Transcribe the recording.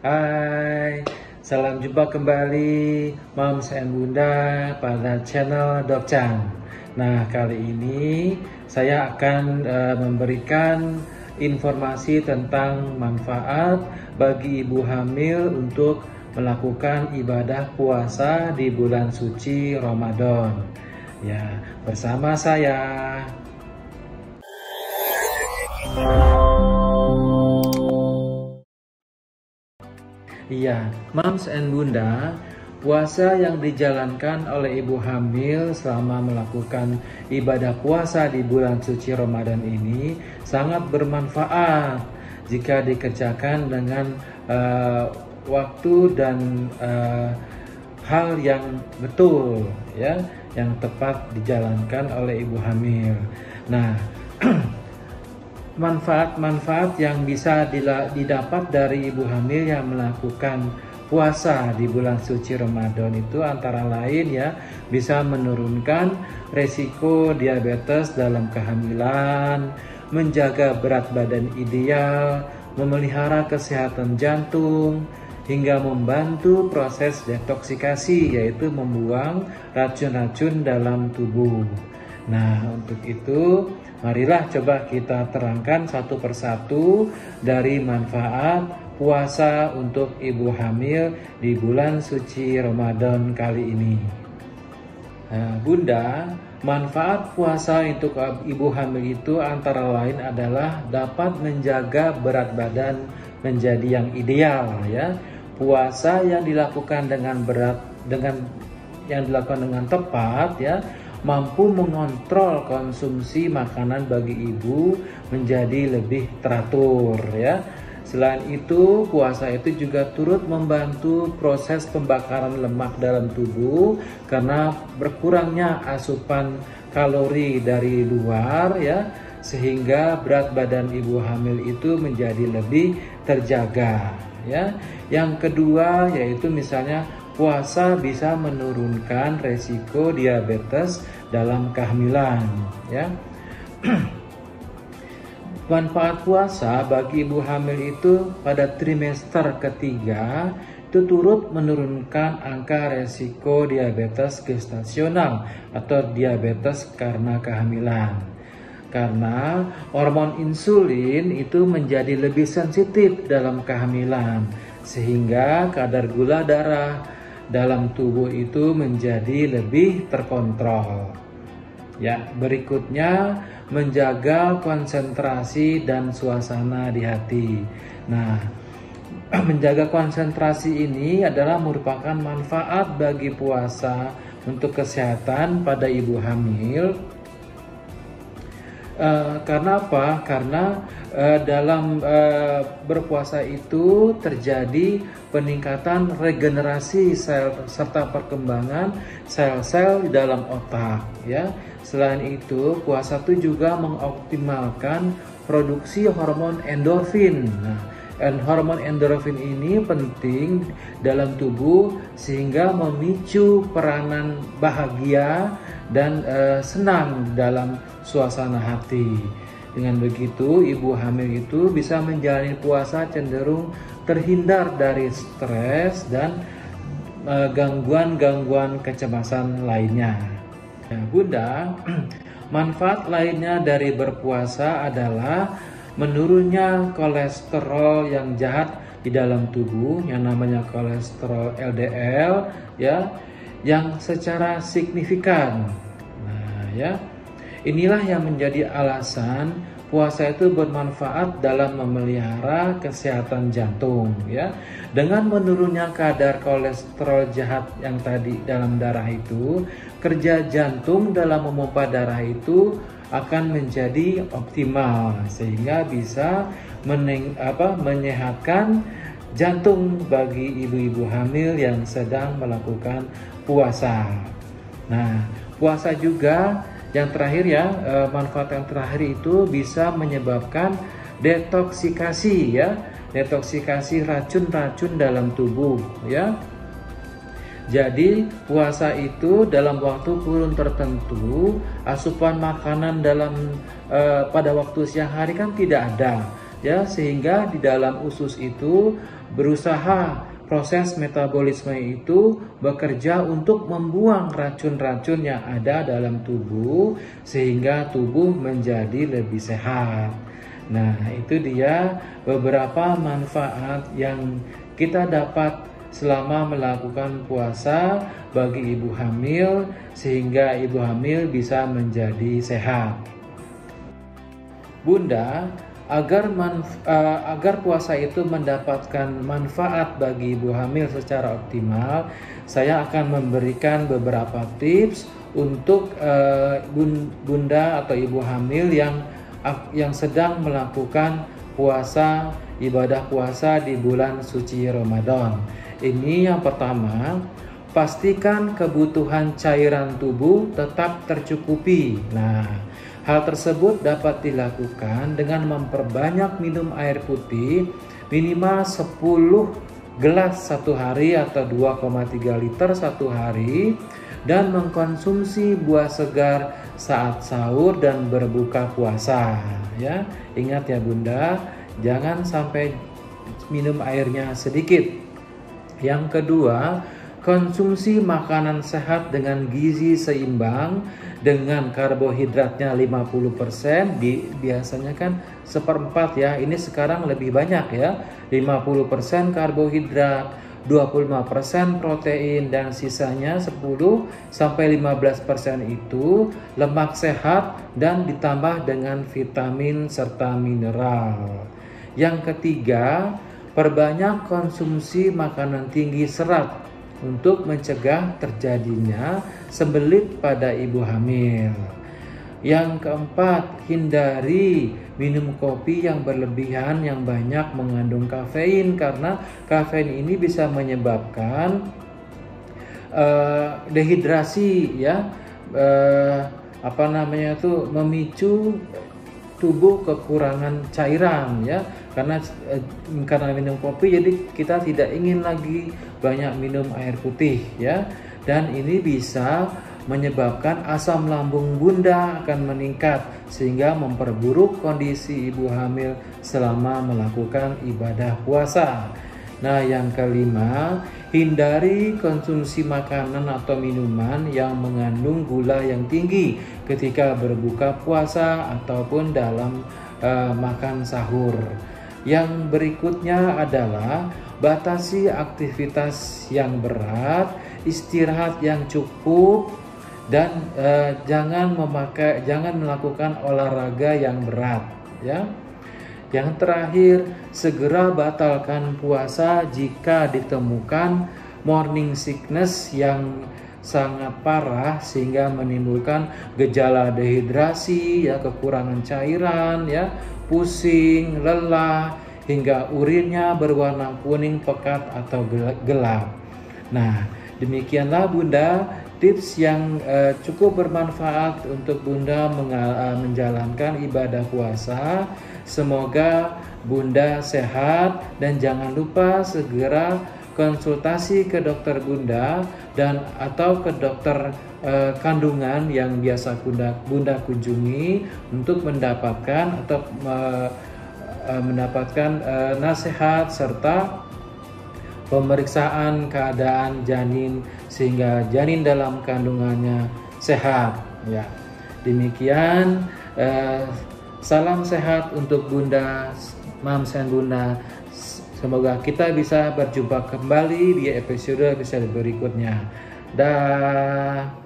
Hai, salam jumpa kembali Moms and Bunda pada channel Dok Chan. Nah, kali ini saya akan memberikan informasi tentang manfaat bagi ibu hamil untuk melakukan ibadah puasa di bulan suci Ramadan. Ya, bersama saya. Iya, Moms and Bunda, puasa yang dijalankan oleh ibu hamil selama melakukan ibadah puasa di bulan suci Ramadan ini sangat bermanfaat jika dikerjakan dengan waktu dan hal yang betul, ya, yang tepat dijalankan oleh ibu hamil. Nah, manfaat-manfaat yang bisa didapat dari ibu hamil yang melakukan puasa di bulan suci Ramadan itu antara lain ya, bisa menurunkan resiko diabetes dalam kehamilan, menjaga berat badan ideal, memelihara kesehatan jantung, hingga membantu proses detoksikasi, yaitu membuang racun-racun dalam tubuh. Nah, untuk itu marilah coba kita terangkan satu persatu dari manfaat puasa untuk ibu hamil di bulan suci Ramadan kali ini. Nah, Bunda, manfaat puasa untuk ibu hamil itu antara lain adalah dapat menjaga berat badan menjadi yang ideal, ya. Puasa yang dilakukan dengan tepat, ya, mampu mengontrol konsumsi makanan bagi ibu menjadi lebih teratur, ya. Selain itu, puasa itu juga turut membantu proses pembakaran lemak dalam tubuh karena berkurangnya asupan kalori dari luar, ya, sehingga berat badan ibu hamil itu menjadi lebih terjaga, ya. Yang kedua yaitu misalnya puasa bisa menurunkan resiko diabetes dalam kehamilan, ya. Manfaat puasa bagi ibu hamil itu pada trimester ketiga itu turut menurunkan angka resiko diabetes gestasional atau diabetes karena kehamilan. Karena hormon insulin itu menjadi lebih sensitif dalam kehamilan, sehingga kadar gula darah dalam tubuh itu menjadi lebih terkontrol. Ya, berikutnya menjaga konsentrasi dan suasana di hati. Nah, menjaga konsentrasi ini adalah merupakan manfaat bagi puasa untuk kesehatan pada ibu hamil. Karena apa? Karena dalam berpuasa itu terjadi peningkatan regenerasi sel serta perkembangan sel-sel di dalam otak, ya. Selain itu, puasa itu juga mengoptimalkan produksi hormon endorfin. Nah, hormon endorfin ini penting dalam tubuh sehingga memicu peranan bahagia dan senang dalam suasana hati. Dengan begitu, ibu hamil itu bisa menjalani puasa cenderung terhindar dari stres dan gangguan-gangguan kecemasan lainnya. Nah, Bunda, manfaat lainnya dari berpuasa adalah menurunnya kolesterol yang jahat di dalam tubuh, yang namanya kolesterol LDL, ya, yang secara signifikan. Nah, ya, inilah yang menjadi alasan puasa itu bermanfaat dalam memelihara kesehatan jantung, ya. Dengan menurunnya kadar kolesterol jahat yang tadi dalam darah itu, kerja jantung dalam memompa darah itu akan menjadi optimal sehingga bisa menyehatkan jantung bagi ibu-ibu hamil yang sedang melakukan puasa. Nah, puasa juga yang terakhir, ya, manfaat yang terakhir itu bisa menyebabkan detoksikasi, ya, detoksikasi racun-racun dalam tubuh, ya. Jadi puasa itu dalam waktu kurun tertentu asupan makanan pada waktu siang hari kan tidak ada, ya, sehingga di dalam usus itu berusaha proses metabolisme itu bekerja untuk membuang racun-racun yang ada dalam tubuh sehingga tubuh menjadi lebih sehat. Nah, itu dia beberapa manfaat yang kita dapat selama melakukan puasa bagi ibu hamil sehingga ibu hamil bisa menjadi sehat. Bunda, agar puasa itu mendapatkan manfaat bagi ibu hamil secara optimal, saya akan memberikan beberapa tips untuk bunda atau ibu hamil yang sedang melakukan ibadah puasa di bulan suci Ramadan. Ini yang pertama, pastikan kebutuhan cairan tubuh tetap tercukupi. Nah, hal tersebut dapat dilakukan dengan memperbanyak minum air putih minimal 10 gelas satu hari atau 2,3 liter satu hari, dan mengkonsumsi buah segar saat sahur dan berbuka puasa. Ya, ingat ya Bunda, jangan sampai minum airnya sedikit. Yang kedua, konsumsi makanan sehat dengan gizi seimbang dengan karbohidratnya 50%, biasanya kan 1/4 ya, ini sekarang lebih banyak ya, 50% karbohidrat, 25% protein, dan sisanya 10-15% itu lemak sehat dan ditambah dengan vitamin serta mineral. Yang ketiga, perbanyak konsumsi makanan tinggi serat untuk mencegah terjadinya sembelit pada ibu hamil. Yang keempat, hindari minum kopi yang berlebihan yang banyak mengandung kafein, karena kafein ini bisa menyebabkan dehidrasi ya, memicu tubuh kekurangan cairan ya, karena minum kopi jadi kita tidak ingin lagi banyak minum air putih ya, dan ini bisa menyebabkan asam lambung bunda akan meningkat sehingga memperburuk kondisi ibu hamil selama melakukan ibadah puasa. Nah, yang kelima, hindari konsumsi makanan atau minuman yang mengandung gula yang tinggi ketika berbuka puasa ataupun dalam makan sahur. Yang berikutnya adalah batasi aktivitas yang berat, istirahat yang cukup, dan jangan melakukan olahraga yang berat ya. Yang terakhir, segera batalkan puasa jika ditemukan morning sickness yang sangat parah sehingga menimbulkan gejala dehidrasi ya, kekurangan cairan ya, pusing, lelah, hingga urinnya berwarna kuning pekat atau gelap. Nah, demikianlah Bunda tips yang cukup bermanfaat untuk Bunda menjalankan ibadah puasa. Semoga Bunda sehat, dan jangan lupa segera konsultasi ke dokter Bunda atau ke dokter kandungan yang biasa Bunda kunjungi untuk mendapatkan nasihat serta pemeriksaan keadaan janin sehingga janin dalam kandungannya sehat ya. Demikian, salam sehat untuk Bunda, Mams dan Bunda. Semoga kita bisa berjumpa kembali di episode berikutnya. Dah.